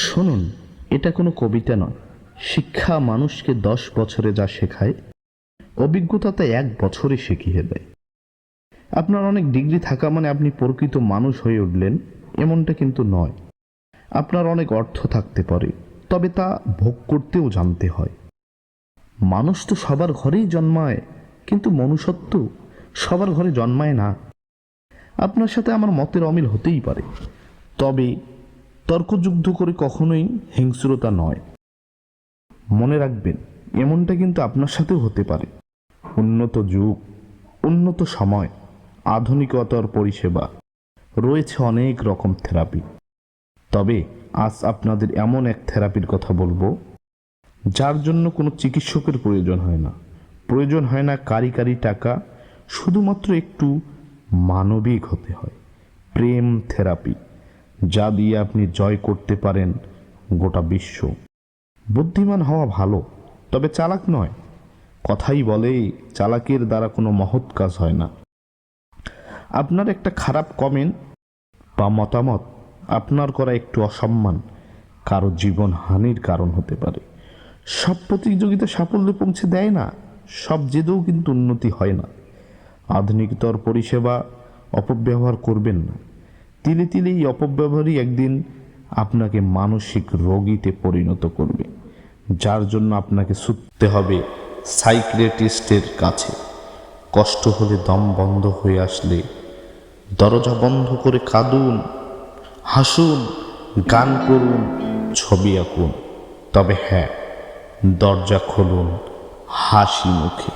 শুনুন, এটা কোনো কবিতা নয়। শিক্ষা মানুষকে 10 বছরে যা শেখায়, অভিজ্ঞতা তা 1 বছরে শিখিয়ে দেয়। আপনার অনেক ডিগ্রি থাকা মানে আপনি প্রকৃত মানুষ হয়ে উঠলেন, এমনটা কিন্তু নয়। আপনার অনেক অর্থ থাকতে পারে, তবে তা ভোগ করতেও জানতে হয়। মানুষ তো সবার ঘরেই জন্মায়, কিন্তু মনুষ্যত্ব সবার ঘরে জন্মায় না। আপনার সাথে আমার মতের অমিল হতেই পারে, তবে তর্কযুদ্ধ করে কখনোই হিংস্রতা নয়। মনে রাখবেন, এমনটা কিন্তু আপনার সাথেও হতে পারে। উন্নত যুগ, উন্নত সময়, আধুনিকতার পরিষেবা, রয়েছে অনেক রকম থেরাপি। তবে আজ আপনাদের এমন এক থেরাপির কথা বলবো, যার জন্য কোনো চিকিৎসকের প্রয়োজন হয় না, প্রয়োজন হয় না কারি টাকা, শুধুমাত্র একটু মানবিক হতে হয়। প্রেম থেরাপি, যা দিয়ে আপনি জয় করতে পারেন গোটা বিশ্ব। বুদ্ধিমান হওয়া ভালো, তবে চালাক নয়। কথাই বলে, চালাকের দ্বারা কোনো মহৎ কাজ হয় না। আপনার একটা খারাপ কমেন্ট বা মতামত, আপনার করা একটু অসম্মান কারো জীবন হানির কারণ হতে পারে। সব প্রতিযোগিতা সাফল্যে পৌঁছে দেয় না, সব জেদেও কিন্তু উন্নতি হয় না। আধুনিকতার পরিষেবা অপব্যবহার করবেন না। তিলে তিলে এই অপব্যবহারই একদিন আপনাকে মানসিক রোগীতে পরিণত করবে, যার জন্য আপনাকে ছুটতে হবে সাইকিয়াট্রিস্টের কাছে। কষ্ট হলে, দম বন্ধ হয়ে আসলে দরজা বন্ধ করে কাঁদুন, হাসুন, গান করুন, ছবি আঁকুন, তবে হ্যাঁ, দরজা খুলুন হাসি মুখে।